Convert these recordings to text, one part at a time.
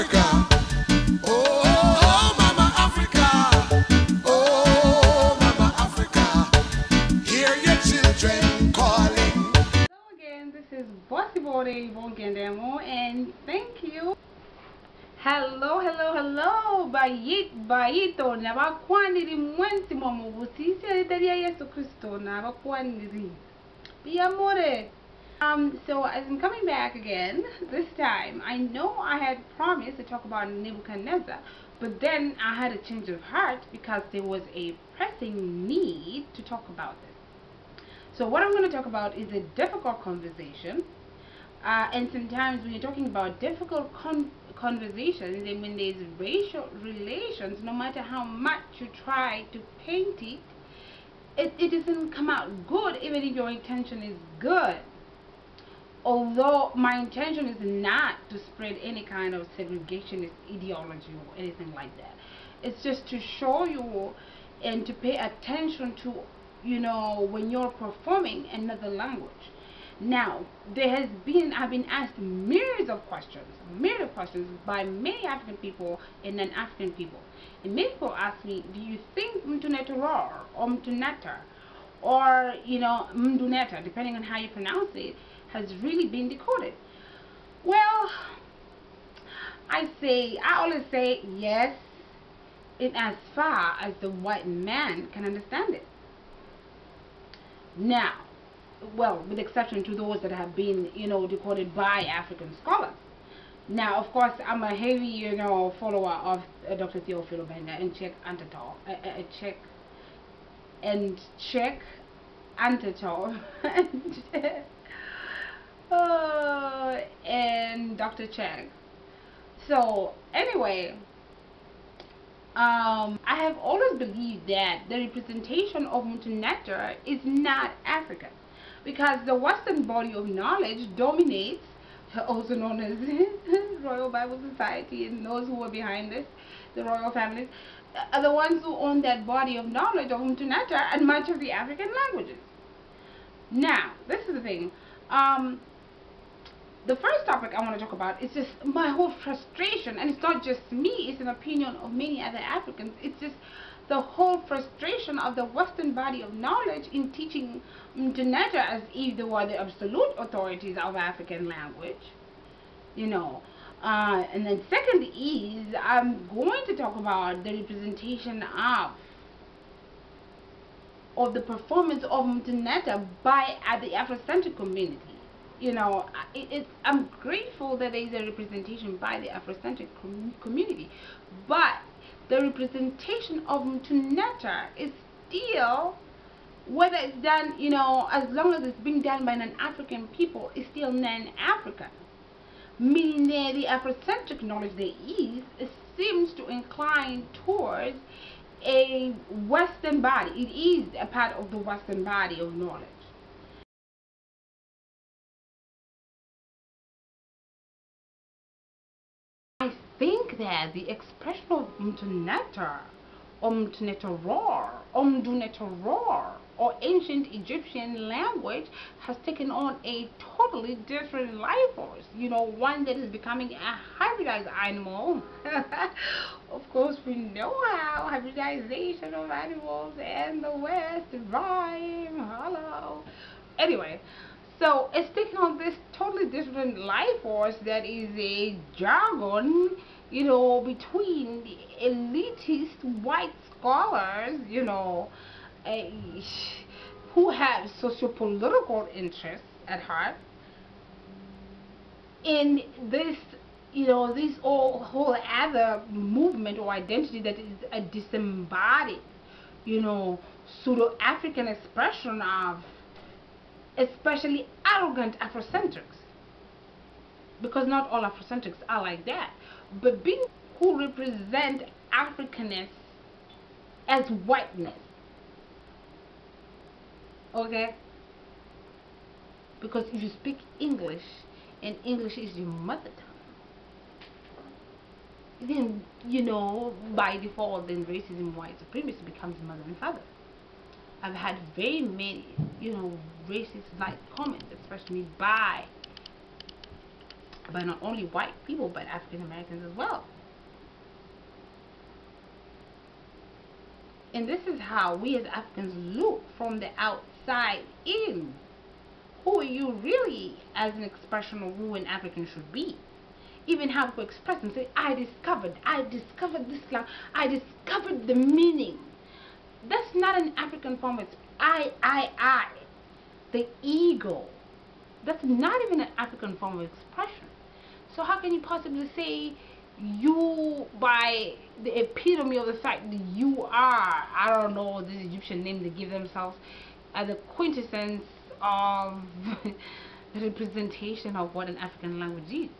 Africa. Oh, Mama Africa. Oh, Mama Africa. Hear your children calling. Hello again, this is Bossy Bode Bongendemo, and thank you. Hello. Bayito nabakwandiri mwensi mwa busisi alitaria Yesu Kristo nabakwandiri. Biamore. So as I'm coming back again, this time, I know I had promised to talk about Nebuchadnezzar, but then I had a change of heart because there was a pressing need to talk about this. So what I'm going to talk about is a difficult conversation, and sometimes when you're talking about difficult conversations, and when there's racial relations, no matter how much you try to paint it, it doesn't come out good, even if your intention is good. Although my intention is not to spread any kind of segregationist ideology or anything like that. It's just to show you and to pay attention to, when you're performing another language. Now, I've been asked myriad of questions by many African people and non-African people. And many people ask me, do you think Mdu Ntrr or Mdu Ntrr or, Mdu Ntrr, depending on how you pronounce it, has really been decoded? Well, I always say yes, in as far as the white man can understand it. Now, well, with exception to those that have been, decoded by African scholars. Now, of course, I'm a heavy, follower of Dr. Theophilo Benda and check Antatol and Dr. Cheng. So anyway, I have always believed that the representation of Mdu Ntrr is not African, because the Western body of knowledge dominates, also known as Royal Bible Society and those who are behind this, the royal families, are the ones who own that body of knowledge of Mdu Ntrr and much of the African languages. Now, this is the thing. The first topic I want to talk about is just my whole frustration, and it's not just me, it's an opinion of many other Africans. It's just the whole frustration of the Western body of knowledge in teaching Mdu Ntrr as if they were the absolute authorities of African language, and then second is, I'm going to talk about the representation of the performance of Mdu Ntrr by the Afrocentric community. I'm grateful that there is a representation by the Afrocentric community, but the representation of Mdu Ntrr is still, whether it's done, as long as it's being done by non-African people, is still non-African. Meaning that the Afrocentric knowledge there is seems to incline towards a Western body. It is a part of the Western body of knowledge. I think that the expression of Mdu Ntrr or Mdu Ntrr or ancient Egyptian language has taken on a totally different life force, one that is becoming a hybridized animal. Of course, we know how hybridization of animals and the West rhyme. Hello. Anyway, so it's taking on this totally different life force that is a jargon, between the elitist white scholars, who have socio-political interests at heart in this, this whole other movement or identity that is a disembodied, pseudo-African expression of especially arrogant Afrocentrics, because not all Afrocentrics are like that, but being who represent Africanness as whiteness. Okay? Because if you speak English and English is your mother tongue, then by default then racism, white supremacy becomes mother and father. I've had very many racist like comments, especially by by not only white people but African Americans as well. And this is how we as Africans look from the outside in. Who are you really as an expression of who an African should be? Even how to express and say, I discovered this language, I discovered the meaning. That's not an African form of I. The ego. That's not even an African form of expression. So how can you possibly say you, by the epitome of the fact that you are, I don't know, this Egyptian name they give themselves, as a quintessence of the representation of what an African language is?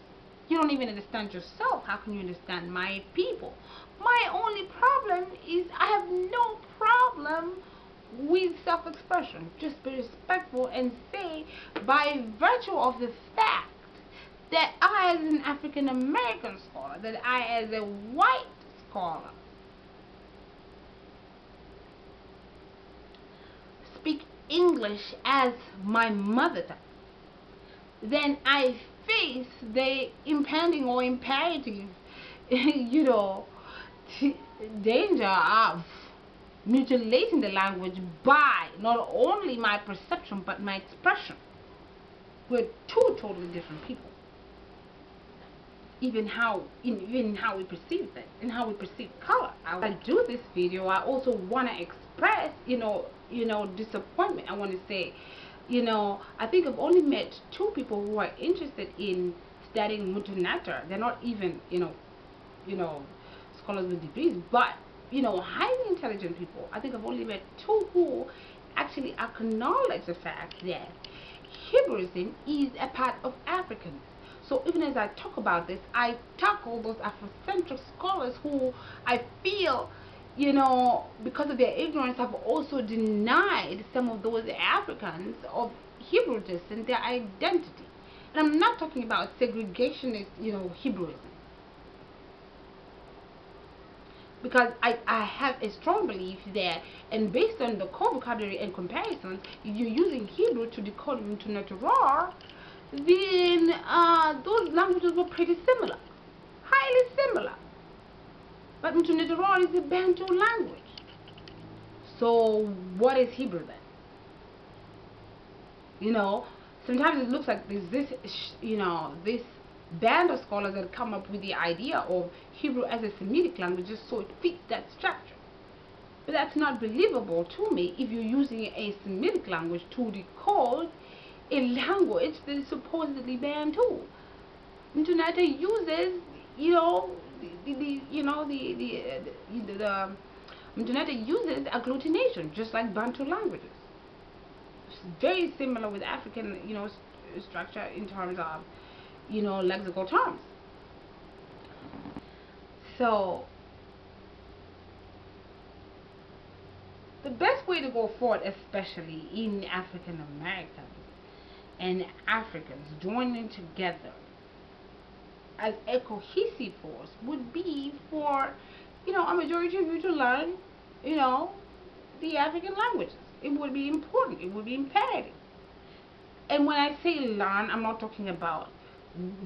You don't even understand yourself. How can you understand my people? My only problem is I have no problem with self-expression. Just be respectful and say, by virtue of the fact that I as an African American scholar, that I as a white scholar speak English as my mother tongue, then I face the impending or imperative, danger of mutilating the language by not only my perception but my expression. We're two totally different people. Even how we perceive things and how we perceive color. I do this video, I also want to express, disappointment. I want to say, I think I've only met 2 people who are interested in studying Mdu Ntrr. They're not even, scholars with degrees, but, highly intelligent people. I think I've only met 2 who actually acknowledge the fact that Hebrewism is a part of Africanness. So even as I talk about this, I tackle those Afrocentric scholars who I feel, because of their ignorance, have also denied some of those Africans of Hebrew descent their identity. And I'm not talking about segregationist, Hebrewism. Because I have a strong belief that, and based on the core vocabulary and comparisons, if you're using Hebrew to decode Mdu Ntrr, then those languages were pretty similar, highly similar. But Mdu Ntrr is a Bantu language. So what is Hebrew then? Sometimes it looks like there's this, this band of scholars that come up with the idea of Hebrew as a Semitic language just so it fits that structure. But that's not believable to me if you're using a Semitic language to decode a language that is supposedly Bantu. Mdu Ntrr uses, Mdu Ntrr uses agglutination just like Bantu languages. It's very similar with African, structure in terms of, lexical terms. So the best way to go forward, especially in African Americans and Africans joining together as a cohesive force, would be for, a majority of you to learn, the African languages. It would be important. It would be imperative. And when I say learn, I'm not talking about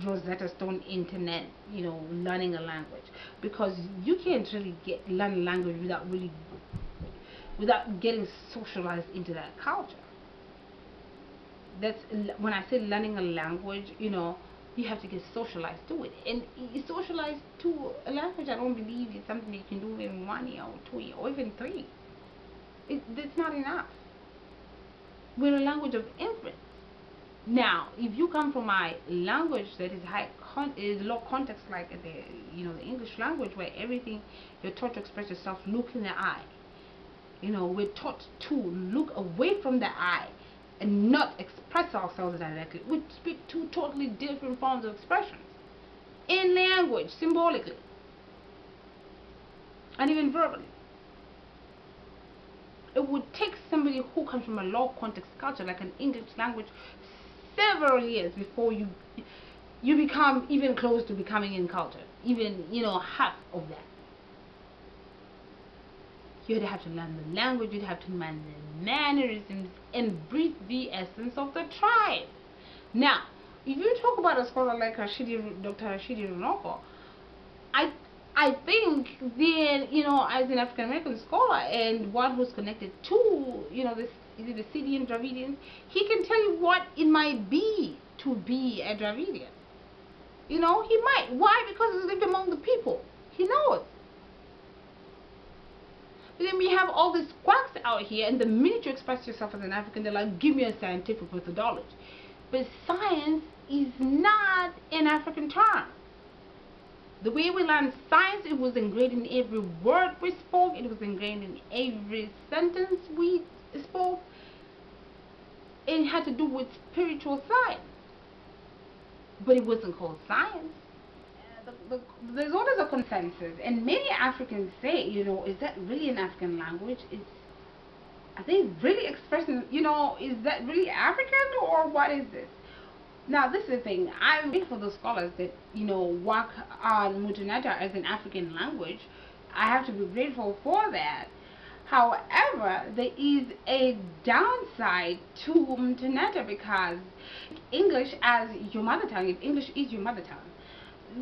Rosetta Stone internet, learning a language, because you can't really learn a language without getting socialized into that culture. That's when I say learning a language, you have to get socialized to it, and socialized to a language, I don't believe it's something you can do in 1 year or 2 years or even 3. That's not enough. We're a language of inference. Now, if you come from a language that is low context, like the English language, where everything you're taught to express yourself, look in the eye. We're taught to look away from the eye and not express ourselves directly. We speak 2 totally different forms of expressions in language, symbolically, and even verbally. It would take somebody who comes from a low context culture, like an English language, several years before you become even close to becoming in culture, even half of that. You'd have to learn the language, you'd have to learn the mannerisms, and breathe the essence of the tribe. Now, if you talk about a scholar like Dr. Rashidi Runoko, I think then, you know, as an African American scholar and one who's connected to, you know, this the Scythian Dravidians, he can tell you what it might be to be a Dravidian. You know, he might. Why? Because he lived among the people. He knows. But then we have all these quacks out here, and the minute you express yourself as an African, they're like, give me a scientific methodology. But science is not an African term. The way we learn science, it was ingrained in every word we spoke, it was ingrained in every sentence we spoke. It had to do with spiritual science. But it wasn't called science. There's always a consensus, and many Africans say, you know, is that really an African language? Are they really expressing, you know, is that really African, or what is this? Now, this is the thing. I'm grateful for the scholars that, you know, work on Mdu Ntrr as an African language. I have to be grateful for that. However, there is a downside to Mdu Ntrr, because English as your mother tongue, if English is your mother tongue,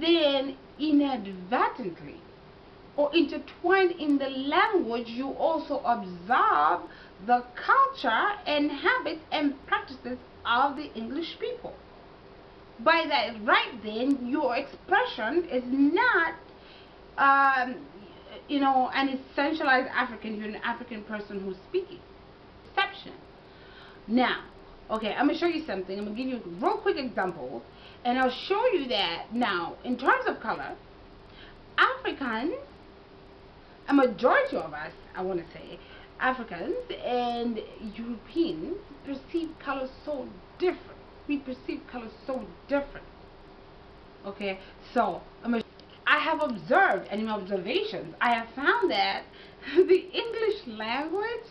then inadvertently or intertwined in the language, you also observe the culture and habits and practices of the English people. By that right then, your expression is not you know, an essentialized African. You're an African person who's speaking. Exception. Now, okay, I'm going to show you something. I'm going to give you a real quick example, and I'll show you that now, in terms of color, Africans, a majority of us, I want to say, Africans and Europeans perceive color so different. We perceive color so different. Okay, so I have observed, and in my observations, I have found that the English language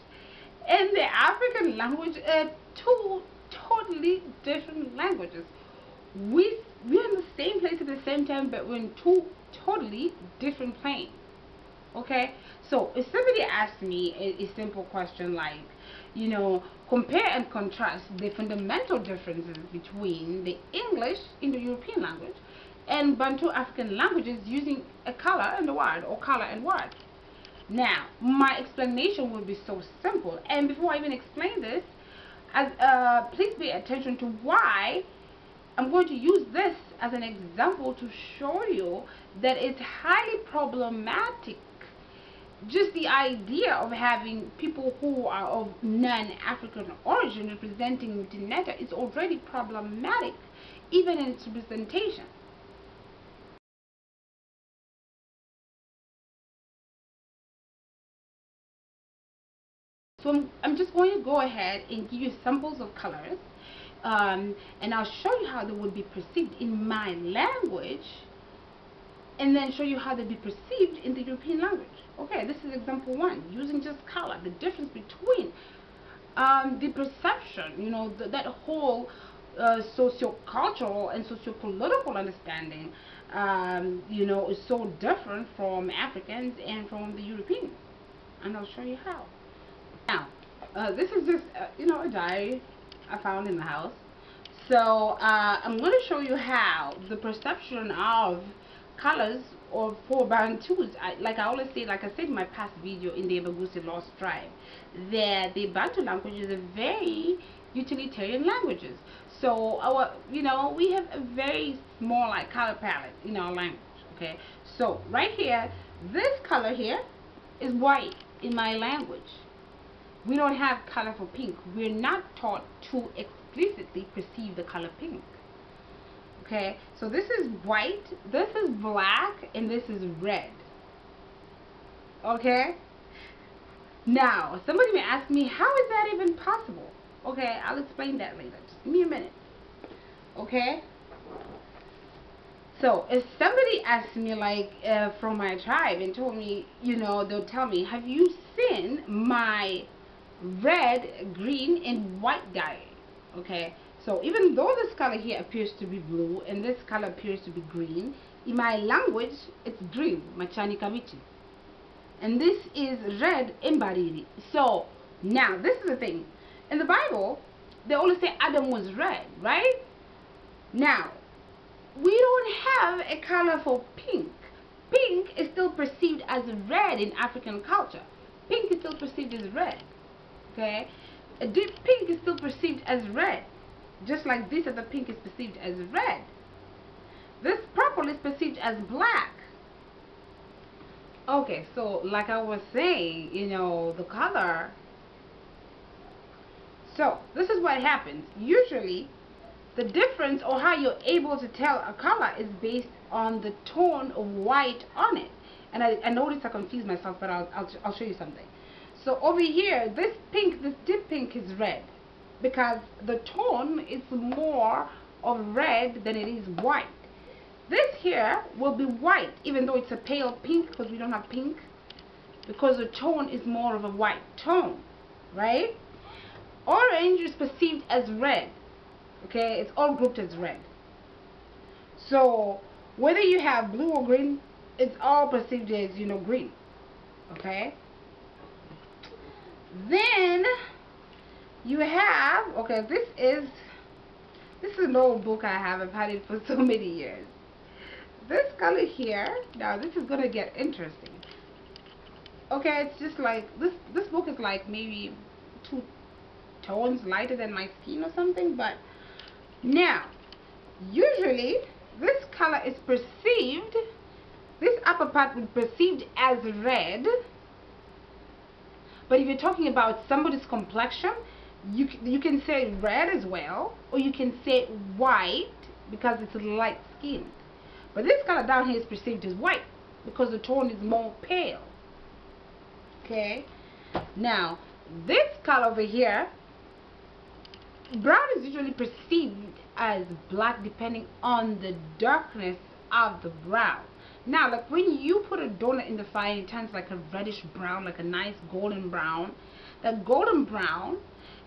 and the African language are two totally different languages. We're in the same place at the same time, but we're in two totally different planes. Okay, so if somebody asks me a simple question like, you know, compare and contrast the fundamental differences between the English Indo-European language and Bantu African languages using a color and a word, or color and word. Now, my explanation will be so simple. And before I even explain this, please pay attention to why I'm going to use this as an example to show you that it's highly problematic. Just the idea of having people who are of non-African origin representing Mdu Ntrr is already problematic, even in its representation. So I'm just going to go ahead and give you samples of colors, and I'll show you how they would be perceived in my language, and then show you how they be perceived in the European language. Okay, this is example one, using just color, the difference between the perception, you know, that whole socio-cultural and socio-political understanding, you know, is so different from Africans and from the Europeans, and I'll show you how. Now, this is just, you know, a diary I found in the house. So, I'm going to show you how the perception of colors or for Bantus, like I always say, like I said in my past video in the Ekegusii Lost Tribe, that the Bantu language is a very utilitarian languages. So, you know, we have a very small, like, color palette in our language, okay? So, right here, this color here is white in my language. We don't have color for pink. We're not taught to explicitly perceive the color pink. Okay, so this is white, this is black, and this is red. Okay? Now, somebody may ask me, how is that even possible? Okay, I'll explain that later. Just give me a minute. Okay? So, if somebody asks me, like, from my tribe and told me, you know, they'll tell me, have you seen my red, green, and white dye? Okay? So even though this color here appears to be blue and this color appears to be green, in my language it's green, machani kabichi. And this is red, embariri. So now this is the thing. In the Bible, they always say Adam was red, right? Now, we don't have a color for pink. Pink is still perceived as red in African culture. Pink is still perceived as red. Okay? A deep pink is still perceived as red. Just like this other pink is perceived as red. This purple is perceived as black. Okay, so like I was saying, you know, the color. So, this is what happens. Usually, the difference or how you're able to tell a color is based on the tone of white on it. And I noticed I confused myself, but I'll show you something. So over here, this pink, this deep pink is red because the tone is more of red than it is white. This here will be white, even though it's a pale pink because we don't have pink, because the tone is more of a white tone, right? Orange is perceived as red. Okay, it's all grouped as red. So whether you have blue or green, it's all perceived as, you know, green. Okay. Then you have, okay, this is an old book I have. I've had it for so many years. This color here, now this is gonna get interesting. Okay, it's just like this book is like maybe 2 tones lighter than my skin or something, but now usually this color is perceived, this upper part would be perceived as red, but if you're talking about somebody's complexion, you can say red as well, or you can say white because it's light skinned. But this color down here is perceived as white because the tone is more pale. Okay, now this color over here, brown is usually perceived as black depending on the darkness of the brown. Now, like when you put a donut in the fire, it turns like a reddish brown, like a nice golden brown. That golden brown,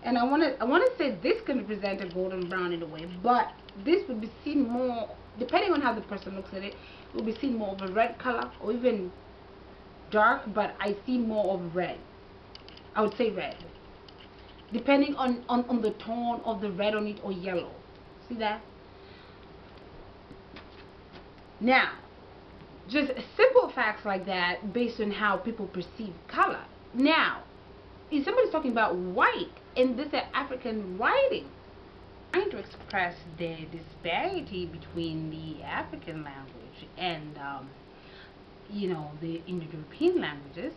and I want to say this can represent a golden brown in a way, but this would be seen more, depending on how the person looks at it, it will be seen more of a red color or even dark, but I see more of red. I would say red, depending on the tone of the red on it or yellow. See that? Now, just simple facts like that based on how people perceive color. Now, if somebody's talking about white and this is African writing, trying to express the disparity between the African language and you know, the Indo-European languages,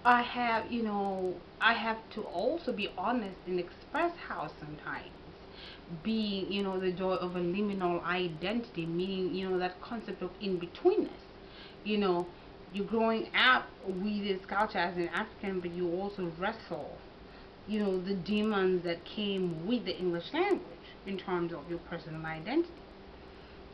I have to also be honest and express how sometimes being, you know, the joy of a liminal identity, meaning, you know, that concept of in-betweenness. You know, you're growing up with this culture as an African, but you also wrestle, you know, the demons that came with the English language in terms of your personal identity.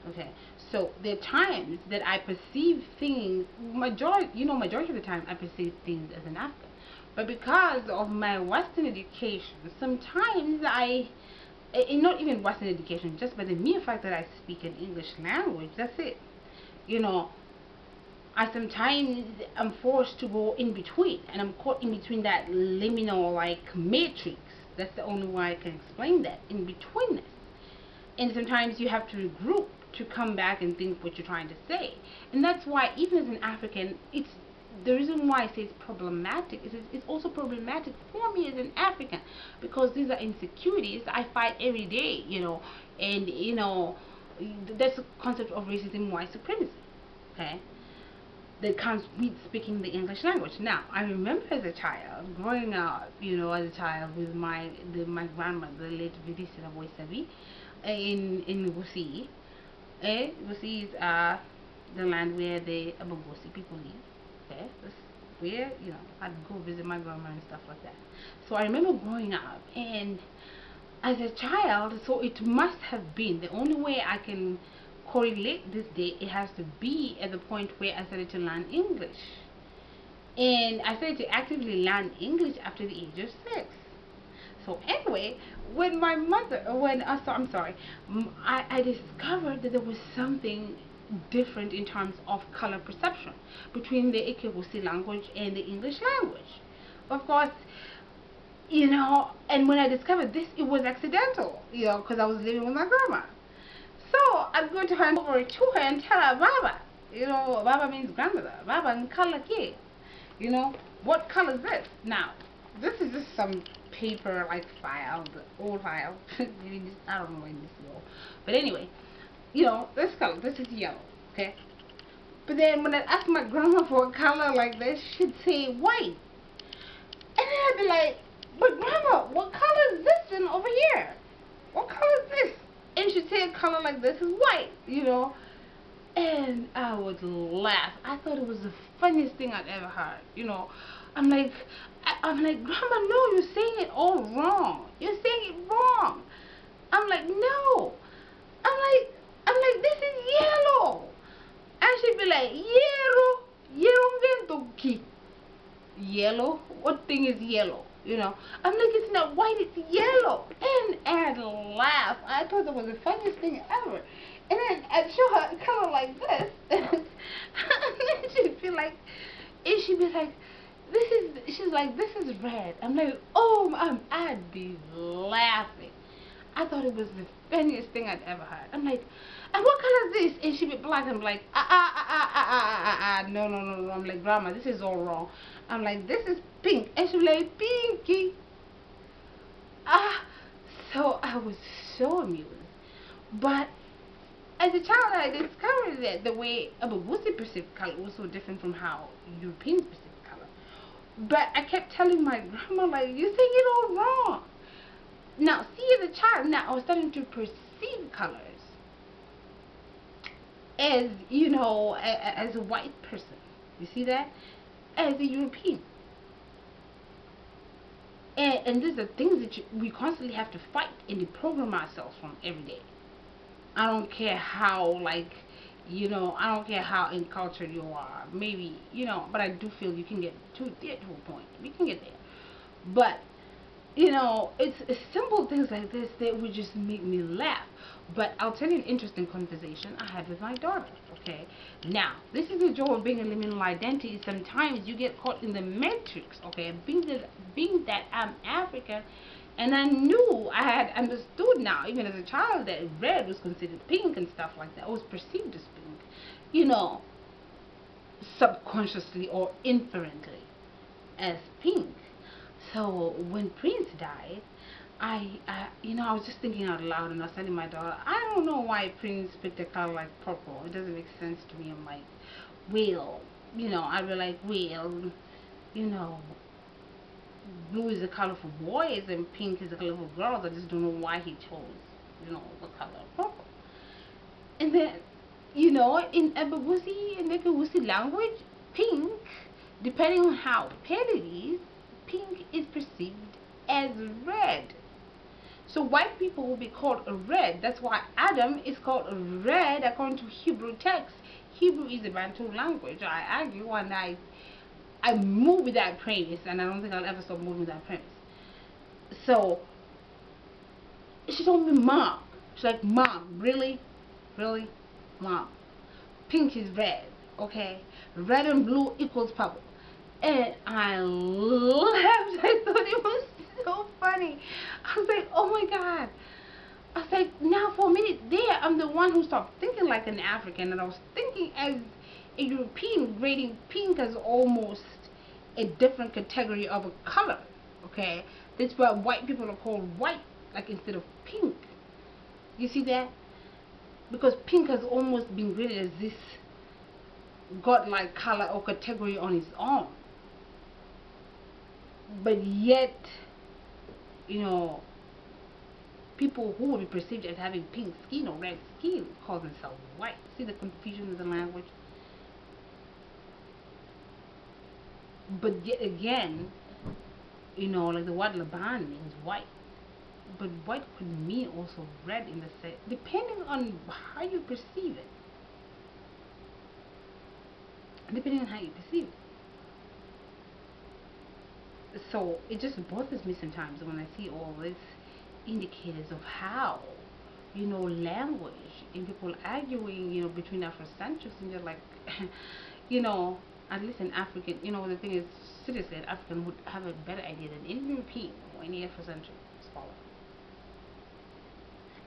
Okay, so there are times that I perceive things, majority of the time I perceive things as an African, but because of my Western education, sometimes not even Western education, just by the mere fact that I speak an English language, that's it. You know, I sometimes am forced to go in between, and I'm caught in between that liminal like matrix. That's the only way I can explain that, in betweenness. And sometimes you have to regroup to come back and think what you're trying to say. And that's why, even as an African, it's the reason why I say it's problematic is it's also problematic for me as an African, because these are insecurities I fight every day, you know, and you know, that's the concept of racism, white supremacy, okay, that comes with speaking the English language. Now, I remember as a child, growing up, you know, as a child with my grandmother, the late Vidisina Boysabi, in Ekegusii. Ekegusii is the land where the Ekegusii people live. Okay, that's where, you know, I'd go visit my grandma and stuff like that. So I remember growing up, and as a child, so it must have been the only way I can correlate this day. It has to be at the point where I started to learn English, and I started to actively learn English after the age of 6. So anyway, when my mother, I discovered that there was something different in terms of color perception between the Ekegusii language and the English language. Of course, you know, and when I discovered this, it was accidental, you know, because I was living with my grandma. So I'm going to hand over to her and tell her, Baba, you know, Baba means grandmother. Baba and color kid. You know, what color is this? Now, this is just some paper like file, the old file. Maybe this, I don't know when this is old. But anyway, you know, this color, this is yellow, okay? But then when I ask my grandma for a color like this, she'd say white. And then I'd be like, but grandma, what color is this then over here? What color is this? And she'd say a color like this is white, you know? And I would laugh. I thought it was the funniest thing I'd ever heard, you know? I'm like, Grandma, no, you're saying it all wrong. You're saying it wrong. I'm like, no. I'm like, this is yellow. And she'd be like, yellow? What thing is yellow? You know? I'm like, it's not white, it's yellow. And I'd laugh. I thought that was the funniest thing ever. And then I'd show her a color like this. And then she'd be like, she's like, this is red. I'm like, oh, Mom, I'd be laughing. I thought it was the funniest thing I'd ever heard. I'm like, and what color is this? And she'd be black. I'm like, no. I'm like, Grandma, this is all wrong. I'm like, this is pink. And she'd be like, pinky. So I was so amused. But as a child, I discovered that the way Ekegusii perceived color was so different from how Europeans perceive color. But I kept telling my grandma, like, you're saying it all wrong. Now, see, as a child, now I was starting to perceive colors as, you know, as a white person. You see that? As a European. And these are things that we constantly have to fight and deprogram ourselves from every day. I don't care how, like, you know, I don't care how encultured you are. Maybe, you know, but I do feel you can get to a point. You can get there. But, you know, it's simple things like this that would just make me laugh. But I'll tell you an interesting conversation I had with my daughter, okay? Now, this is the joy of being a liminal identity. Sometimes you get caught in the matrix, okay? Being that I'm African, and I knew, I had understood now, even as a child, that red was considered pink and stuff like that. It was perceived as pink, you know, subconsciously or inferently as pink. So when Prince died, you know, I was just thinking out loud, and I was telling my daughter, I don't know why Prince picked a color like purple. It doesn't make sense to me. I'm like, well, you know, I'd be like, well, you know, blue is the color for boys and pink is the color for girls. I just don't know why he chose, you know, the color purple. And then, you know, in Ekegusii language, pink, depending on how pale it is, pink is perceived as red. So white people will be called a red. That's why Adam is called a red according to Hebrew text. Hebrew is a Bantu language. I argue, and I move with that premise, and I don't think I'll ever stop moving with that premise. So she told me, Mom. She's like, Mom, really? Really? Mom, pink is red, okay? Red and blue equals purple. And I laughed. I thought it was so funny. I was like, oh my God. I was like, now for a minute there, I'm the one who stopped thinking like an African, and I was thinking as a European, grading pink as almost a different category of a color, okay? That's why white people are called white, like instead of pink. You see that? Because pink has almost been graded as this godlike color or category on its own. But yet, you know, people who would be perceived as having pink skin or red skin call themselves white. See the confusion of the language? But yet again, you know, like the word Laban means white. But white could mean also red in the sense, depending on how you perceive it. Depending on how you perceive it. So it just bothers me sometimes when I see all these indicators of how, you know, language and people arguing, you know, between Afrocentrics, and you're like, you know, at least in African, you know, the thing is, seriously, an African would have a better idea than any European or any Afrocentric scholar.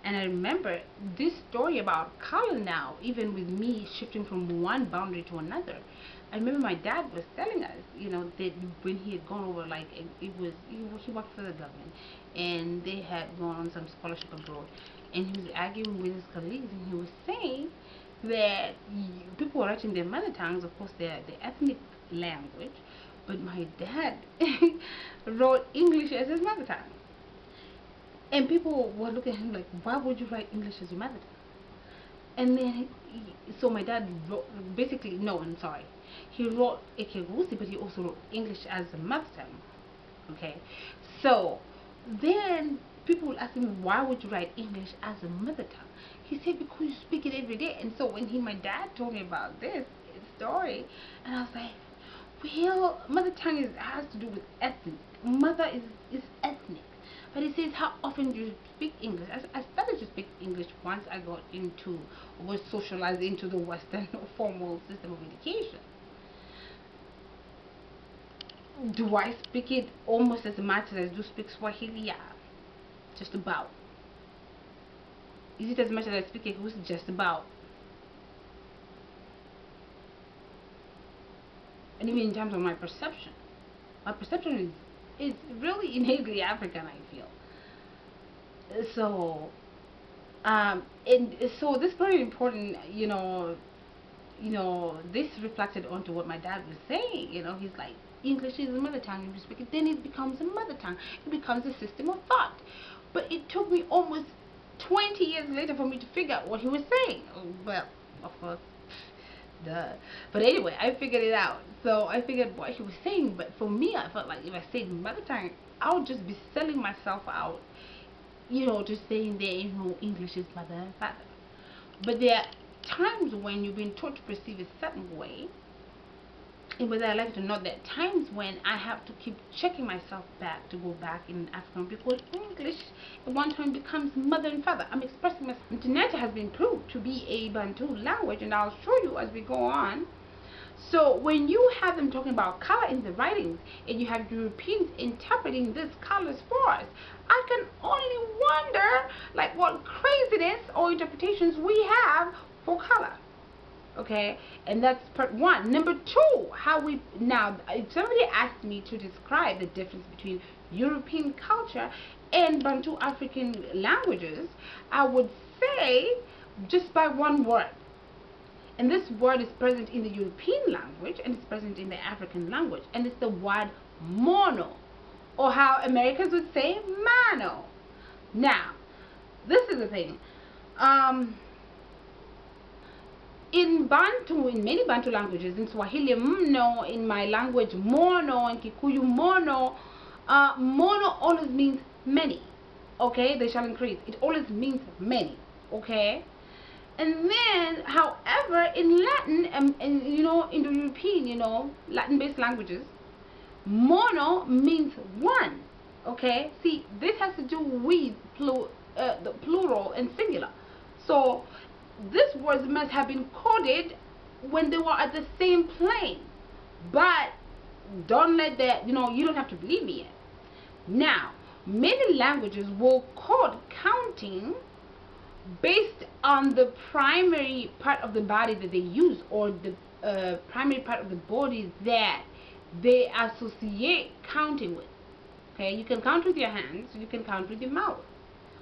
And I remember this story about color now, even with me shifting from one boundary to another. I remember my dad was telling us, you know, that when he had gone over, like, he worked for the government, and they had gone on some scholarship abroad, and he was arguing with his colleagues, and he was saying that people were writing their mother tongues, of course, their ethnic language, but my dad wrote English as his mother tongue. And people were looking at him like, why would you write English as your mother tongue? And then, so my dad wrote, basically, no, I'm sorry. He wrote Ekegusii, but he also wrote English as a mother tongue. Okay? So, then people would ask him, why would you write English as a mother tongue? He said, because you speak it every day. And so when my dad told me about this story, and I was like, well, mother tongue has to do with ethnic. Mother is ethnic. But he says, how often do you speak English? I started to speak English once I got into, was socialized into the Western formal system of education. Do I speak it almost as much as I do speak Swahili? Yeah, just about. Is it as much as I speak Ekegusii? Just about. And even in terms of my perception is really innately African, I feel. So, and so this is very important, you know, this reflected onto what my dad was saying. You know, he's like, English is a mother tongue. If you speak it, then it becomes a mother tongue. It becomes a system of thought. But it took me almost 20 years later for me to figure out what he was saying. Well, of course, duh. But anyway, I figured it out. So I figured what he was saying. But for me, I felt like if I said mother tongue, I would just be selling myself out. You know, just saying there, you know, English is mother and father. But there are times when you've been taught to perceive a certain way, and whether I like it or not, there are times when I have to keep checking myself back to go back in African, because English at one time becomes mother and father. I'm expressing myself. Internet has been proved to be a Bantu language, and I'll show you as we go on. So when you have them talking about color in the writings, and you have Europeans interpreting these colors for us, I can only wonder like what craziness or interpretations we have for color. Okay, and that's part one. Number two, how we, now if somebody asked me to describe the difference between European culture and Bantu African languages, I would say just by one word. And this word is present in the European language, and it's present in the African language, and it's the word mono, or how Americans would say mano. Now, this is the thing. In Bantu, in many Bantu languages, in Swahili mno, in my language mono, in Kikuyu mono, mono always means many. Okay, they shall increase. It always means many. Okay. And then, however, in Latin, and you know, Indo-European, you know, Latin-based languages, mono means one. Okay, see, this has to do with the plural and singular. So these words must have been coded when they were at the same plane. But don't let that, you know, you don't have to believe me yet. Now, many languages will code counting based on the primary part of the body that they use, or the primary part of the body that they associate counting with. Okay, you can count with your hands, you can count with your mouth,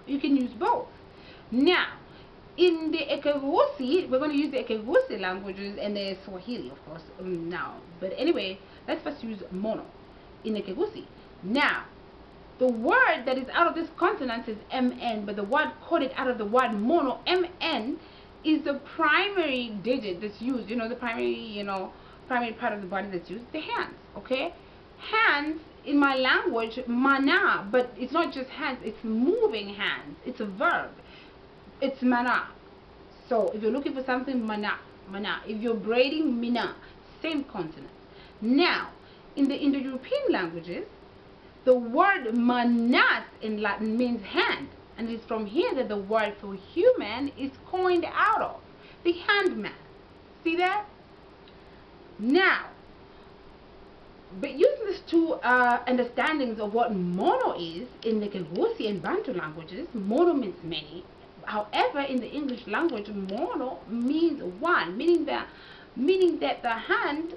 you can use both. Now, in the Ekegusii, we're going to use the Ekegusii languages and the Swahili, of course, now. But anyway, let's first use mono in Ekegusii. Now, the word that is out of this consonant is MN, but the word coded out of the word mono, MN, is the primary digit that's used, you know, the primary, you know, primary part of the body that's used, the hands, okay? Hands, in my language, mana, but it's not just hands, it's moving hands, it's a verb, it's mana. So, if you're looking for something, mana, mana. If you're braiding, mina, same consonant. Now, in the Indo-European languages, the word manas in Latin means hand, and it's from here that the word for human is coined out of, the handman. See that? Now, but using these two understandings of what mono is in the Ekegusii and Bantu languages, mono means many, However, in the English language, mono means one, meaning that the hand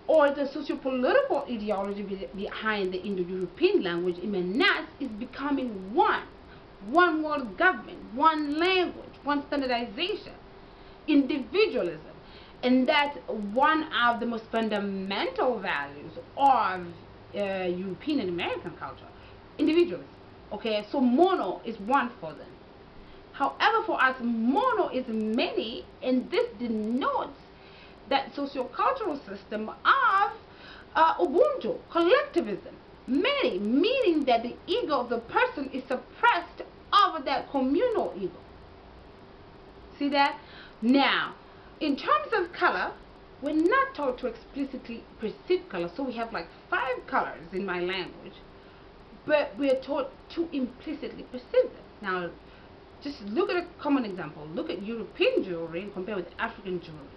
or the socio-political ideology behind the Indo-European language, Ness, is becoming one world government, one language, one standardization, individualism. And that's one of the most fundamental values of European and American culture, individualism. Okay, so mono is one for them. However, for us, mono is many, and this denotes that sociocultural system of Ubuntu, collectivism. Many, meaning that the ego of the person is suppressed over that communal ego. See that? Now, in terms of color, we're not taught to explicitly perceive color, so we have like 5 colors in my language, but we're taught to implicitly perceive them. Now, just look at a common example. Look at European jewelry and compare with African jewelry.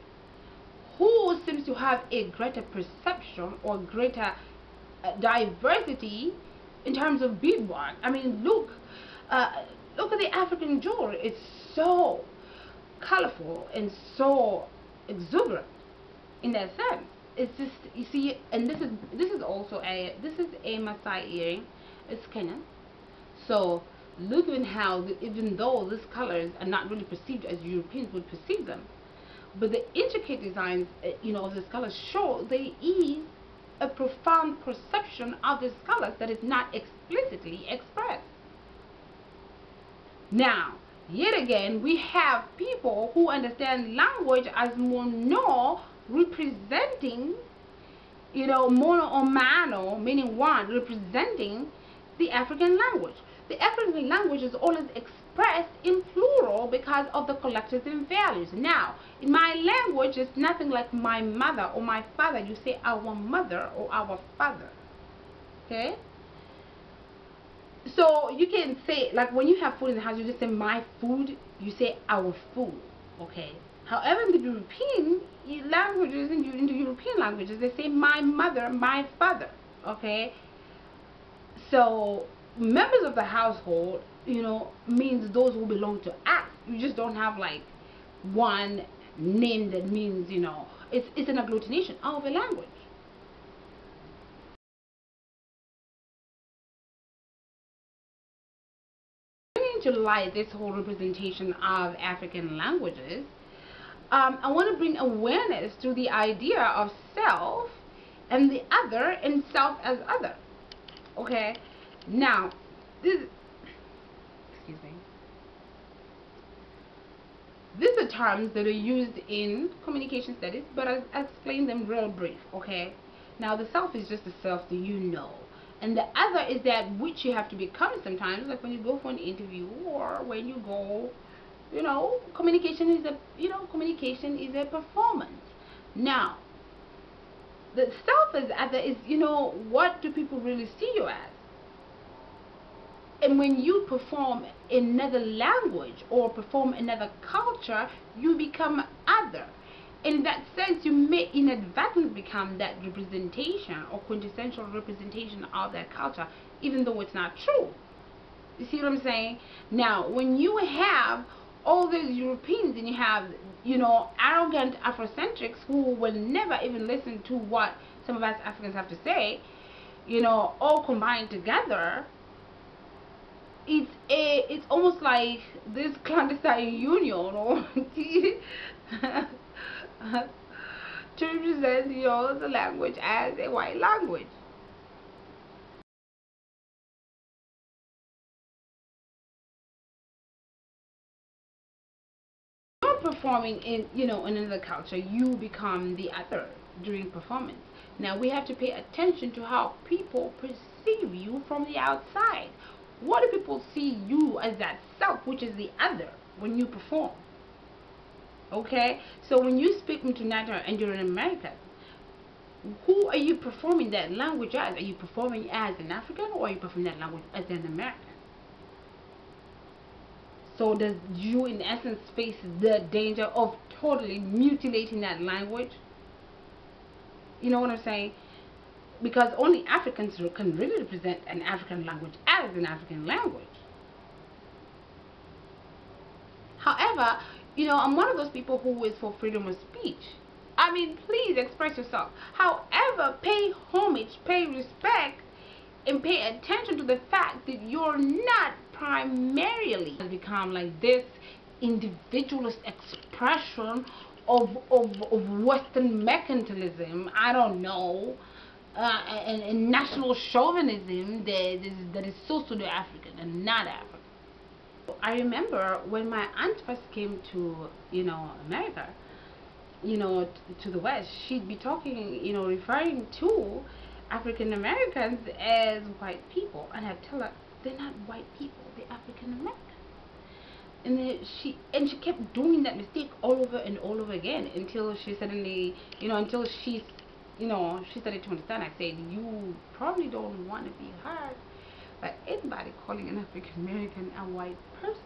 Who seems to have a greater perception or greater diversity in terms of beadwork? I mean, look at the African jewelry. It's so colorful and so exuberant in that sense. It's just, you see, and this is also a Maasai earring. It's Kenyan. So look at how even though these colors are not really perceived as Europeans would perceive them, but the intricate designs, of these colors show there is a profound perception of these colors that is not explicitly expressed. Now, yet again, we have people who understand language as mono, representing, mono or mano, meaning one, representing the African language. The African language is always expressed in plural because of the collectivism values. Now, in my language, it's nothing like my mother or my father. You say our mother or our father. Okay? So you can say, like when you have food in the house, you just say my food, you say our food. Okay? However, in the European languages, in the European languages, they say my mother, my father. Okay? So members of the household, means those who belong to us. You just don't have like one name that means, it's an agglutination of a language. Bringing to light this whole representation of African languages, I want to bring awareness to the idea of self and the other, and self as other. Okay, now these are terms that are used in communication studies, but I'll explain them real brief. Okay, now the self is just the self that you know, and the other is that which you have to become sometimes, like when you go for an interview or when you go, communication is a performance. Now, the self as other is, what do people really see you as? And when you perform another language or perform another culture, you become other. In that sense, you may inadvertently become that representation or quintessential representation of that culture, even though it's not true. You see what I'm saying? Now, when you have all those Europeans and you have, arrogant Afrocentrics who will never even listen to what some of us Africans have to say, all combined together, it's almost like this clandestine union or to represent the language as a white language. Performing in another culture, you become the other during performance. Now we have to pay attention to how people perceive you from the outside. What do people see you as, that self, which is the other, when you perform? Okay, so when you speak Mdu Ntrr and you're an American, who are you performing that language as? Are you performing as an African, or are you performing that language as an American? So does you in essence face the danger of totally mutilating that language? You know what I'm saying? Because only Africans can really represent an African language as an African language. However, I'm one of those people who is for freedom of speech. I mean, please express yourself. However, pay homage, pay respect, and pay attention to the fact that you're not primarily become like this individualist expression of Western mercantilism. I don't know. And national chauvinism that is so pseudo-African and not African. I remember when my aunt first came to America, to the West, she'd be talking, referring to African Americans as white people, and I'd tell her they're not white people, they're African Americans. And then she kept doing that mistake all over and all over again until she suddenly, until she started to understand. I said, you probably don't want to be heard by anybody calling an African American a white person.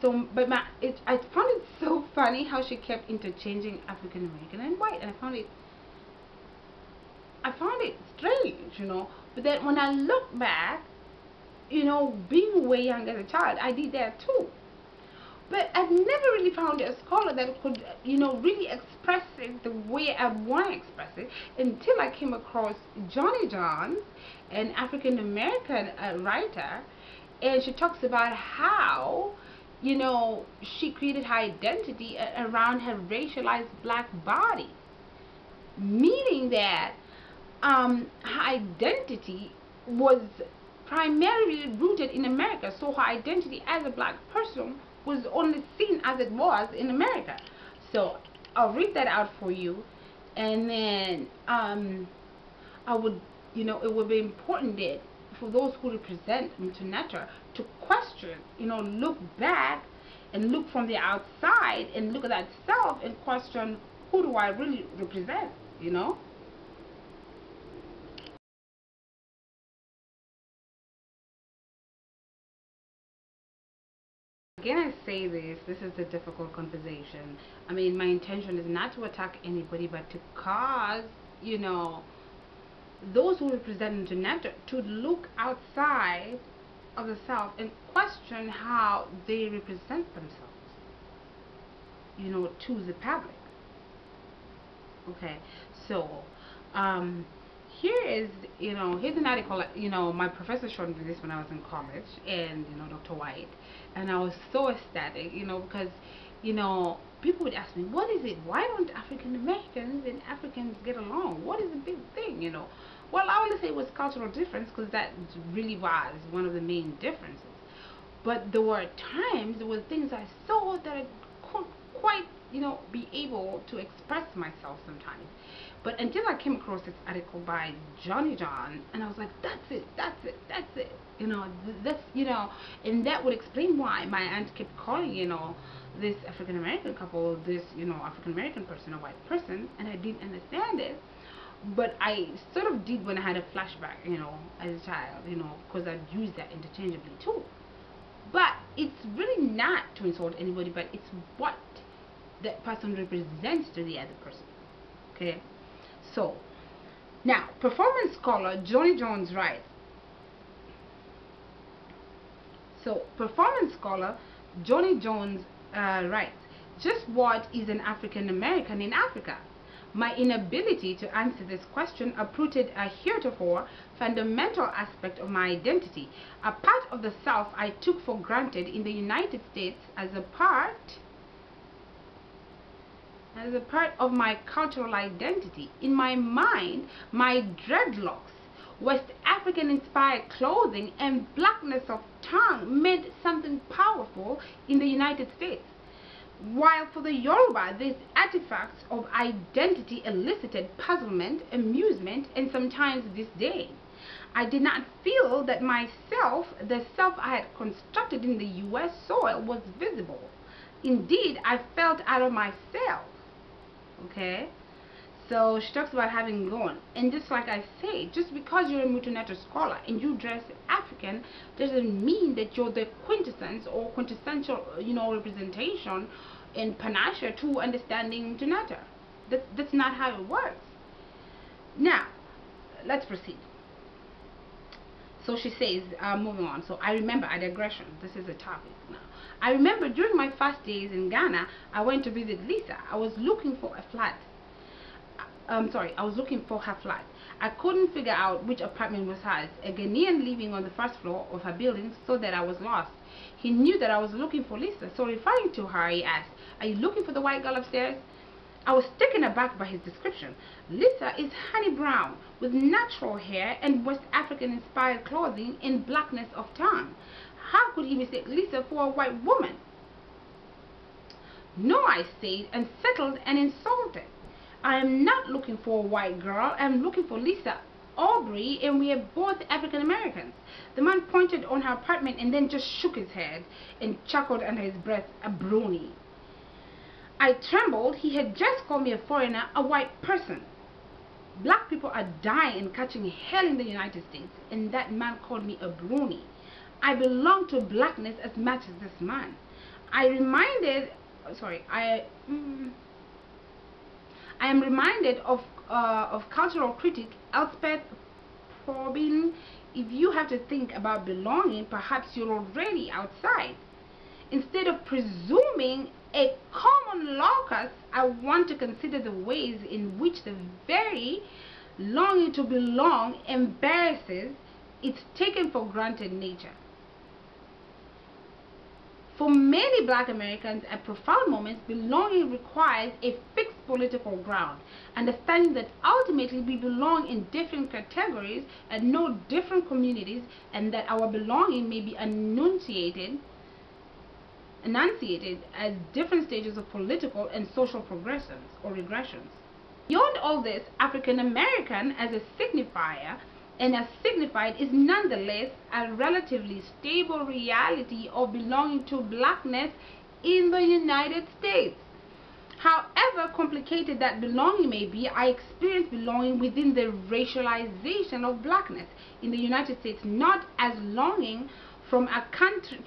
So, but I found it so funny how she kept interchanging African American and white, and I found it strange, But then when I look back, being way young as a child, I did that too. But I've never really found a scholar that could, really express it the way I want to express it until I came across Johnny Johns, an African American writer, and she talks about how, she created her identity around her racialized black body, meaning that her identity was primarily rooted in America, so her identity as a black person was only seen as it was in America. So I'll read that out for you, and then I would, it would be important that for those who represent Mdu Ntrr to question, look back and look from the outside and look at that self and question, who do I really represent, Again, I say this is a difficult conversation. I mean, my intention is not to attack anybody, but to cause, those who represent Mdu Ntrr to look outside of the self and question how they represent themselves, to the public. Okay, so here's an article. My professor showed me this when I was in college, and Dr. White, and I was so ecstatic, because people would ask me, what is it? Why don't African Americans and Africans get along? What is the big thing? Well, I want to say it was cultural difference, because that really was one of the main differences. But there were times, there were things I saw that I couldn't quite be able to express myself sometimes. But until I came across this article by Johnny John, and I was like, that's it. And that would explain why my aunt kept calling, this African American couple, this, African American person, a white person, and I didn't understand it. But I sort of did when I had a flashback, as a child, because I'd use that interchangeably too. But it's really not to insult anybody, but it's what that person represents to the other person. Okay? So, now, performance scholar Johnny Jones writes. So, performance scholar Johnny Jones writes, just what is an African American in Africa? My inability to answer this question uprooted a heretofore fundamental aspect of my identity, a part of the self I took for granted in the United States as a part of my cultural identity. In my mind, my dreadlocks, West African inspired clothing, and blackness of tongue meant something powerful in the United States. While for the Yoruba, these artifacts of identity elicited puzzlement, amusement, and sometimes disdain. I did not feel that myself, the self I had constructed in the U.S. soil, was visible. Indeed, I felt out of myself. Okay? So she talks about having gone. And just like I say, just because you're a Mdu Ntrr scholar and you dress African doesn't mean that you're the quintessence or quintessential, representation in panacea to understanding Mdu Ntrr. That's not how it works. Now, let's proceed. So she says, moving on. So I remember a digression. This is a topic now. I remember during my first days in Ghana, I went to visit Lisa. I was looking for a flat. I was looking for her flat. I couldn't figure out which apartment was hers. A Ghanaian living on the first floor of her building saw that I was lost. He knew that I was looking for Lisa, so referring to her, he asked, "Are you looking for the white girl upstairs?" I was taken aback by his description. Lisa is honey brown, with natural hair and West African-inspired clothing and blackness of tongue. How could he mistake Lisa for a white woman? No, I said, unsettled and insulted. I am not looking for a white girl. I am looking for Lisa Aubrey, and we are both African Americans. The man pointed on her apartment and then just shook his head and chuckled under his breath, a brony. I trembled. He had just called me a foreigner, a white person. Black people are dying and catching hell in the United States, and that man called me a brony. I belong to blackness as much as this man. I am reminded of cultural critic Elspeth Probin. If you have to think about belonging, perhaps you're already outside. Instead of presuming a common locus, I want to consider the ways in which the very longing to belong embarrasses its taken for granted nature. For many black Americans at profound moments, belonging requires a fixed political ground, understanding that ultimately we belong in different categories and know different communities, and that our belonging may be enunciated as different stages of political and social progressions or regressions. Beyond all this, African American as a signifier and as signified is nonetheless a relatively stable reality of belonging to blackness in the United States. However complicated that belonging may be, I experience belonging within the racialization of blackness in the United States, not as longing from a country,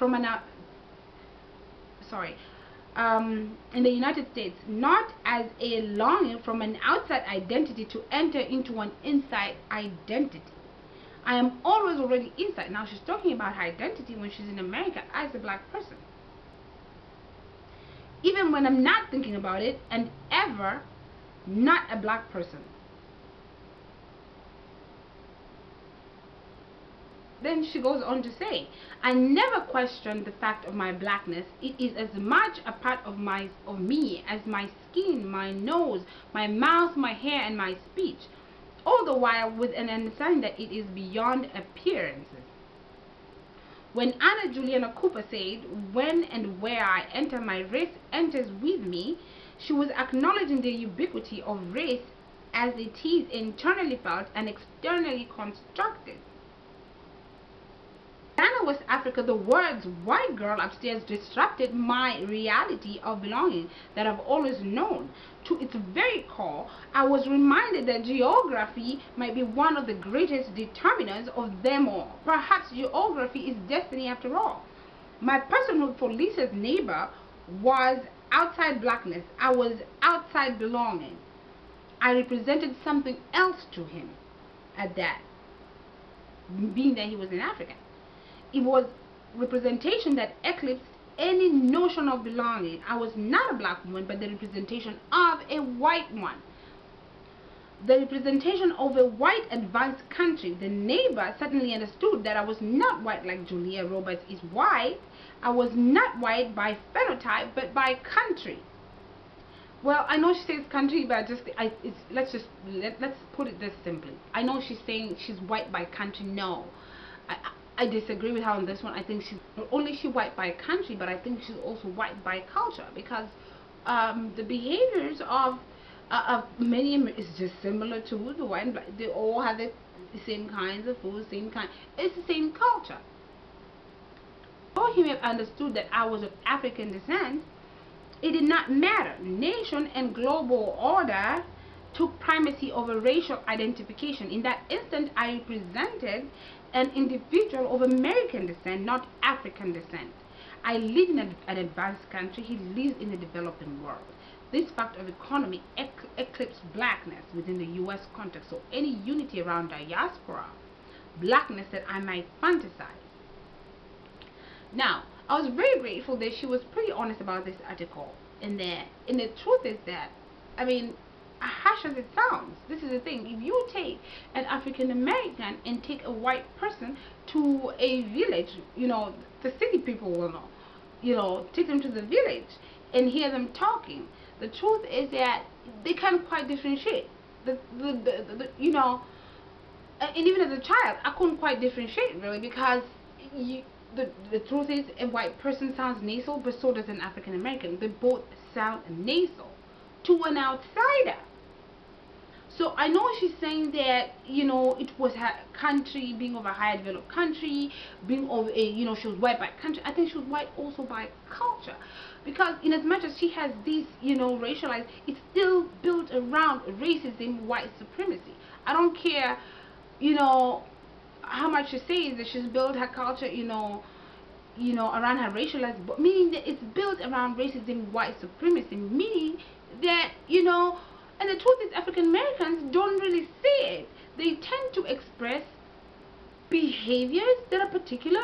in the United States, not as a longing from an outside identity to enter into an inside identity. I am always already inside. Now she's talking about her identity when she's in America as a black person. Even when I'm not thinking about it, and ever not a black person. Then she goes on to say, I never questioned the fact of my blackness. It is as much a part of me as my skin, my nose, my mouth, my hair, and my speech. All the while with an understanding that it is beyond appearances. When Anna Juliana Cooper said, when and where I enter, my race enters with me, she was acknowledging the ubiquity of race as it is internally felt and externally constructed. Ghana, West Africa, the words white girl upstairs disrupted my reality of belonging that I've always known. To its very core, I was reminded that geography might be one of the greatest determinants of them all. Perhaps geography is destiny after all. My personhood for Lisa's neighbor was outside blackness. I was outside belonging. I represented something else to him at that, being that he was an African. It was representation that eclipsed any notion of belonging. I was not a black woman, but the representation of a white one. The representation of a white advanced country. The neighbor certainly understood that I was not white like Julia Roberts is white. I was not white by phenotype, but by country. Well, I know she says country, but let's put it this simply. I know she's saying she's white by country. No. I disagree with her on this one. I think she's not only white by country, but I think she's also white by culture, because the behaviors of many is just similar to the white and black. They all have the same kinds of food, it's the same culture. Though he may have understood that I was of African descent, it did not matter. Nation and global order took primacy over racial identification. In that instant, I represented an individual of American descent, not African descent. I live in an advanced country. He lives in the developing world. This fact of economy eclipses blackness within the U.S. context. So any unity around diaspora blackness that I might fantasize. Now, I was very grateful that she was pretty honest about this article, and the truth is that, I mean, harsh as it sounds, this is the thing. If you take an African American and take a white person to a village, you know, the city people will know, you know, take them to the village and hear them talking, the truth is that they can't quite differentiate. You know, and even as a child, I couldn't quite differentiate really, because the truth is a white person sounds nasal, but so does an African American. They both sound nasal to an outsider. So I know she's saying that, you know, it was her country, being of a higher developed country, being of a, you know, she was white by country. I think she was white also by culture, because in as much as she has this, you know, racialized, it's still built around racism, white supremacy. I don't care, you know, how much she says that she's built her culture, you know, around her racialized, but meaning that it's built around racism, white supremacy, meaning that, you know. And the truth is, African Americans don't really see it. They tend to express behaviors that are particular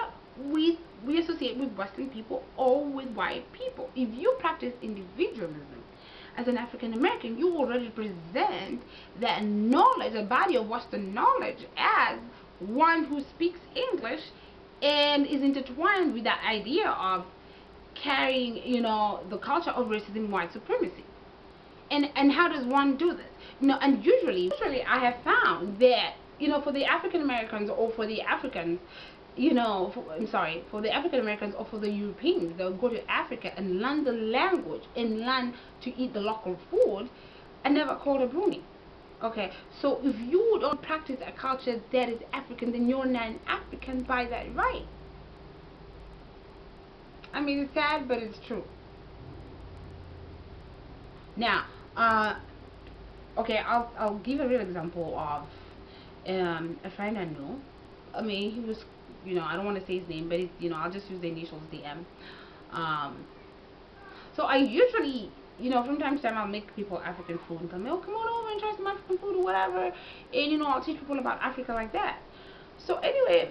we associate with Western people or with white people. If you practice individualism as an African American, you already present that knowledge, a body of Western knowledge, as one who speaks English and is intertwined with that idea of carrying, you know, the culture of racism, white supremacy. And how does one do this? You know, and usually I have found that, you know, for the African Americans or for the Africans, you know, for the African Americans or for the Europeans, they'll go to Africa and learn the language and learn to eat the local food and never call a bruni. Okay, so if you don't practice a culture that is African, then you're not an African by that right. I mean, it's sad, but it's true. Now, okay, I'll give a real example of a friend I know. I mean, he was, you know, I don't want to say his name, but you know, I'll just use the initials DM. So I usually, you know, from time to time I'll make people African food and tell me, oh, come on over and try some African food or whatever, and you know, I'll teach people about Africa like that. So anyway,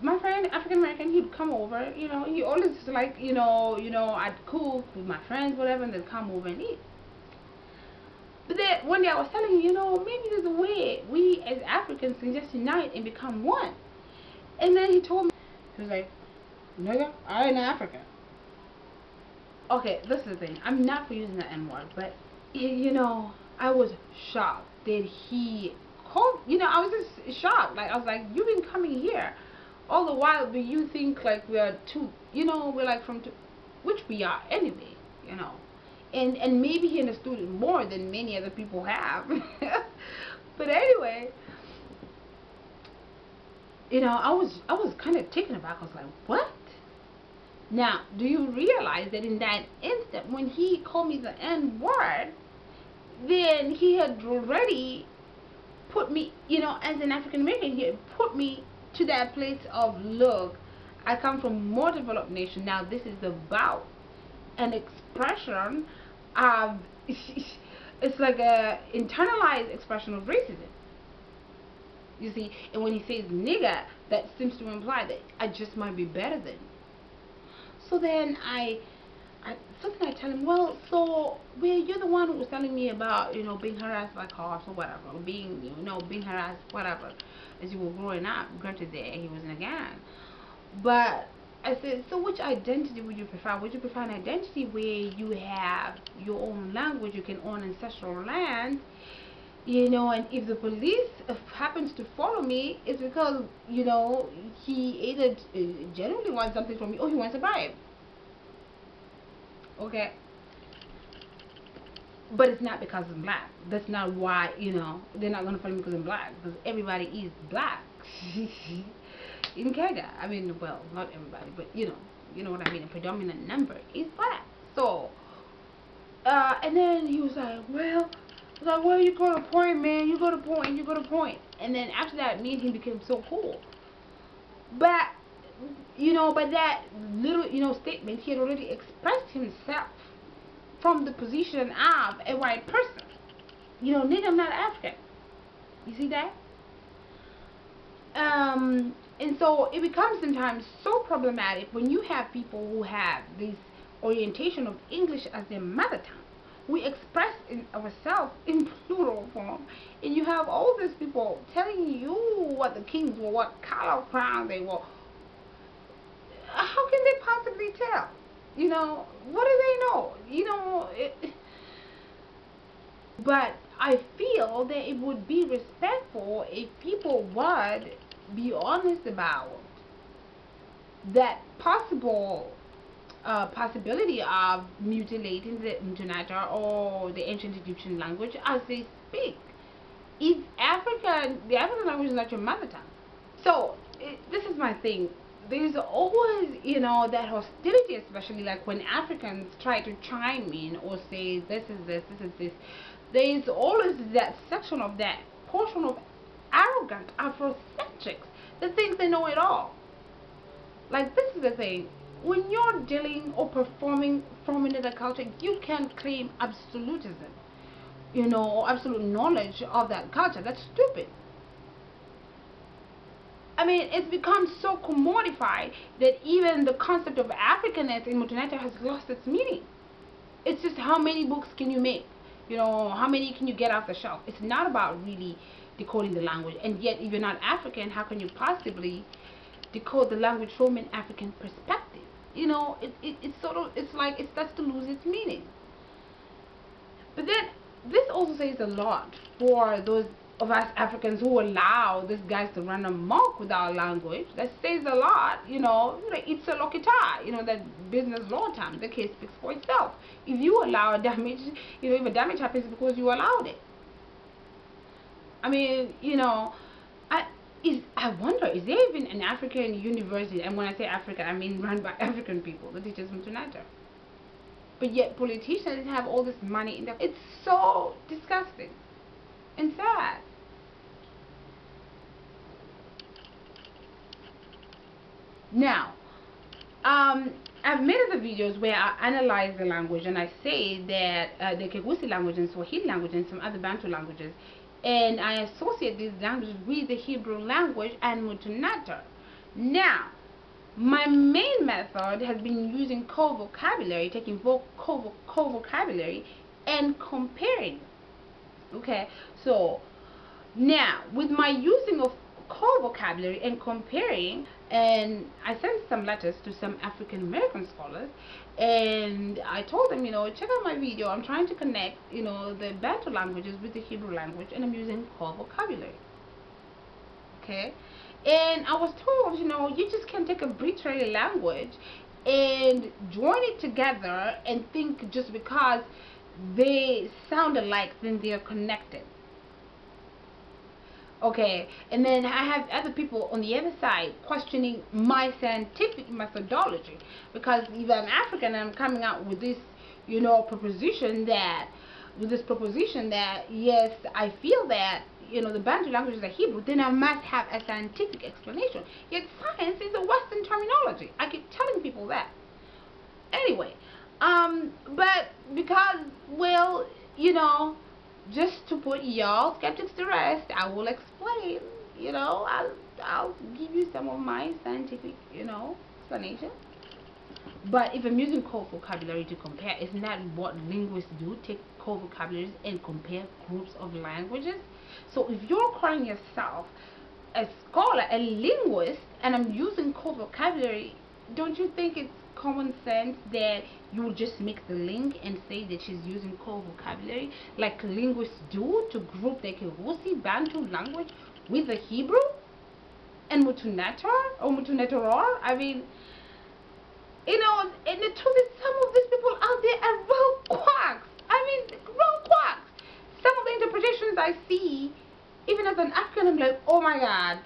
my friend African American, he'd come over, you know, he always like, you know, I'd cook with my friends, whatever, and they'd come over and eat. But then one day I was telling him, you know, maybe there's a way we as Africans can just unite and become one. And then he told me, he was like, nigga, I ain't African. Okay, this is the thing, I'm not for using the N-word, but you know, I was shocked that he called, you know, I was just shocked. Like, I was like, you've been coming here all the while, but you think like we are two, you know, we're like from two, which we are anyway, you know. And maybe he understood it more than many other people have. But anyway, you know, I was kind of taken aback. I was like, what? Now, do you realize that in that instant when he called me the N-word, then he had already put me, you know, as an African American, he had put me to that place of, look, I come from a more developed nation. Now this is about an expression of, it's like a internalized expression of racism, you see. And when he says nigger, that seems to imply that I just might be better than. So then I tell him, well, so you're the one who was telling me about, you know, being harassed by cops or whatever, or being, you know, being harassed, whatever, as you were growing up. Granted, there he was in a gang, but I said, so which identity would you prefer? Would you prefer an identity where you have your own language, you can own ancestral land, you know, and if the police happens to follow me, it's because, you know, he either genuinely wants something from me or he wants a bribe. Okay, but it's not because I'm black. That's not why, you know, they're not gonna follow me because I'm black, because everybody is black in Kenya. I mean, well, not everybody, but you know what I mean. A predominant number is black. So, and then he was like, well, you go to point, man. You go to point. You go to point. And then after that, me and him became so cool. But you know, by that little, you know, statement, he had already expressed himself from the position of a white person. You know, nigga, I'm not African. You see that? And so it becomes sometimes so problematic when you have people who have this orientation of English as their mother tongue. We express ourselves in plural form, and you have all these people telling you what the kings were, what color of crown they were. How can they possibly tell? You know, what do they know? You know, but I feel that it would be respectful if people would be honest about that possibility of mutilating the Mdu Ntrr or the ancient Egyptian language as they speak. If the African language is not your mother tongue. So this is my thing. There's always, you know, that hostility, especially like when Africans try to chime in or say this is this, this is this. There is always that section of that portion of arrogant Afrocentrics that thinks they know it all. Like, this is the thing. When you're dealing or performing from another culture, you can't claim absolutism, you know, or absolute knowledge of that culture. That's stupid. I mean, it's become so commodified that even the concept of Africanness in Mdu Ntrr has lost its meaning. It's just how many books can you make? You know, how many can you get off the shelf? It's not about really decoding the language. And yet, if you're not African, how can you possibly decode the language from an African perspective? You know, it's sort of, it's like it starts to lose its meaning. But then, this also says a lot for those of us Africans who allow these guys to run amok with our language. That says a lot, you know. It's a lokita, you know, that business law term. The case speaks for itself. If you allow a damage, you know, if a damage happens because you allowed it. I mean, you know, I wonder, is there even an African university? And when I say African, I mean run by African people that teaches Mdu Ntrr. But yet politicians have all this money in there. It's so disgusting and sad. Now, I've made other videos where I analyze the language and I say that the Ekegusii language and Swahili language and some other Bantu languages, and I associate these languages with the Hebrew language and Mdu Ntrr. Now, my main method has been using co-vocabulary, taking co-vocabulary and comparing. Okay, so now with my using of co-vocabulary and comparing, and I sent some letters to some African American scholars, and I told them, you know, check out my video. I'm trying to connect, you know, the Bantu languages with the Hebrew language, and I'm using co-vocabulary. Okay, and I was told, you know, you just can't take a arbitrary language and join it together and think just because they sound alike then they're connected. Okay, and then I have other people on the other side questioning my scientific methodology, because if I'm African and I'm coming out with this, you know, proposition that yes, I feel that, you know, the Bantu languages are Hebrew, then I must have a scientific explanation. Yet science is a Western terminology. I keep telling people that. Anyway, but because, well, you know, just to put y'all skeptics to rest, I will explain, you know, I'll give you some of my scientific, you know, explanation. But if I'm using co-vocabulary to compare, isn't that what linguists do? Take co-vocabularies and compare groups of languages? So if you're calling yourself a scholar, a linguist, and I'm using co-vocabulary, don't you think it's common sense that you will just make the link and say that she's using co-vocabulary like linguists do to group the Ekegusii Bantu language with the Hebrew and Mdu Ntrr or Mdu Ntrr? I mean, you know, and the truth is some of these people out there are real quacks. I mean, real quacks. Some of the interpretations I see, even as an African, I'm like, oh my God,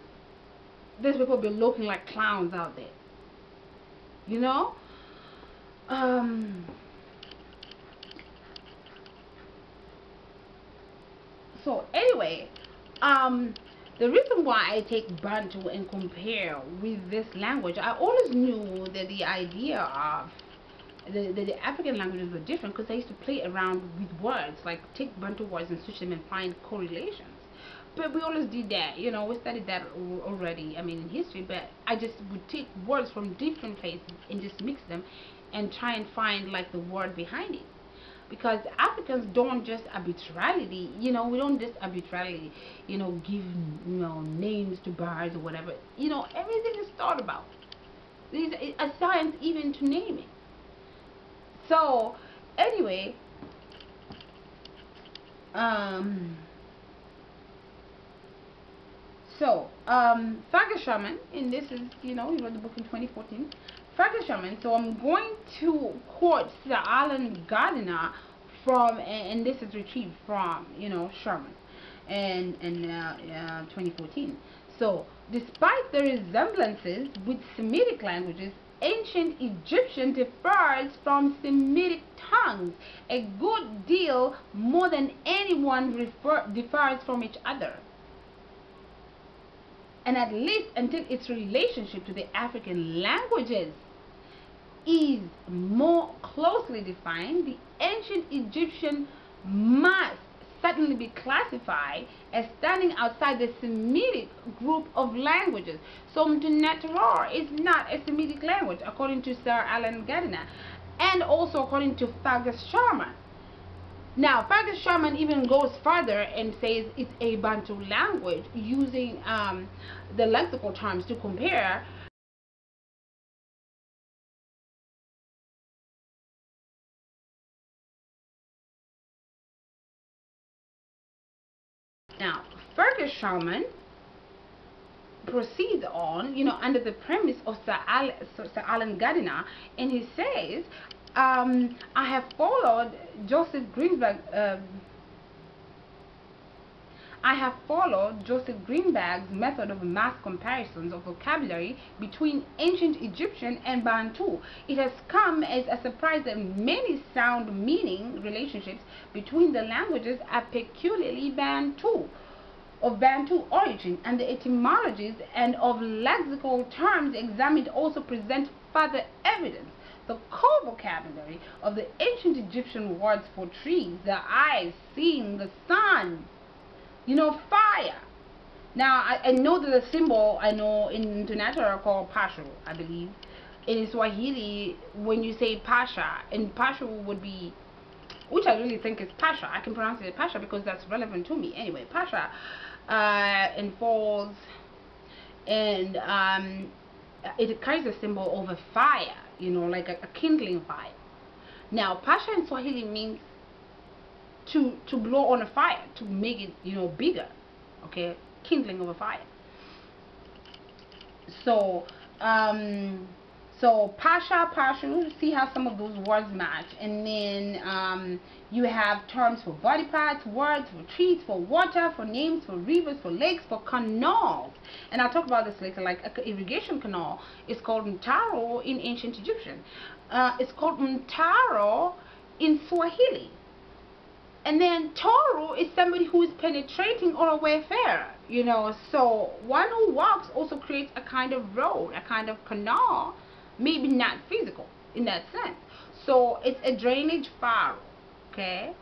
these people be looking like clowns out there. You know? So anyway, the reason why I take Bantu and compare with this language, I always knew that the idea of the African languages were different, because I used to play around with words, like take Bantu words and switch them and find correlations. but we always did that, you know, we studied that already, I mean, in history, but I just would take words from different places and just mix them and try and find like the word behind it. Because Africans don't just arbitrarily, you know, we don't just arbitrarily, you know, give, you know, names to birds or whatever. You know, everything is thought about. There's a science even to name it. So, anyway, Fergus-Sherman, and this is, you know, he wrote the book in 2014. Fergus-Sherman, so I'm going to quote Sir Alan Gardiner from, and this is retrieved from, you know, Sherman in 2014. So, despite the resemblances with Semitic languages, ancient Egyptian differs from Semitic tongues a good deal more than anyone differs from each other, and at least until its relationship to the African languages is more closely defined, the ancient Egyptian must certainly be classified as standing outside the Semitic group of languages. So Mdu Ntrr is not a Semitic language, according to Sir Alan Gardiner, and also according to Fergus-Sherman. Now, Fergus-Sherman even goes further and says it's a Bantu language, using the lexical terms to compare Now, Fergus-Sherman proceeds on, you know, under the premise of Sir Alan Gardiner, and he says, I have followed Joseph Greenberg's method of mass comparisons of vocabulary between ancient Egyptian and Bantu. It has come as a surprise that many sound meaning relationships between the languages are peculiarly Bantu, of Bantu origin, and the etymologies and of lexical terms examined also present further evidence. The core vocabulary of the ancient Egyptian words for trees, the eyes, seeing, the sun, you know, fire. Now, I know that the symbol, I know in Mdu Ntrr called Pashu, I believe. In Swahili, when you say Pasha, and Pashu would be, which I really think is Pasha. I can pronounce it Pasha because that's relevant to me. Anyway, Pasha falls, and it carries a symbol of a fire, you know, like a kindling fire. Now, Pasha in Swahili means to blow on a fire, to make it, you know, bigger, okay, kindling of a fire. So so Pasha, Pashu, see how some of those words match. And then you have terms for body parts, words for trees, for water, for names, for rivers, for lakes, for canals. And I'll talk about this later. Like an irrigation canal is called Mtaro in ancient Egyptian. It's called Mtaro in Swahili. And then Toru is somebody who is penetrating or a wayfarer, you know. So one who walks also creates a kind of road, a kind of canal, maybe not physical in that sense. So it's a drainage furrow, okay.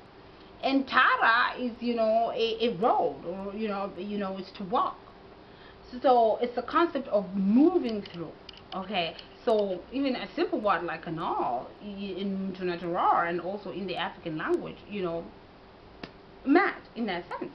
And Tara is, you know, a road, or you know, it's to walk. So it's a concept of moving through, okay. So even a simple word like canal in Mdu Ntrr and also in the African language, you know, match in that sense.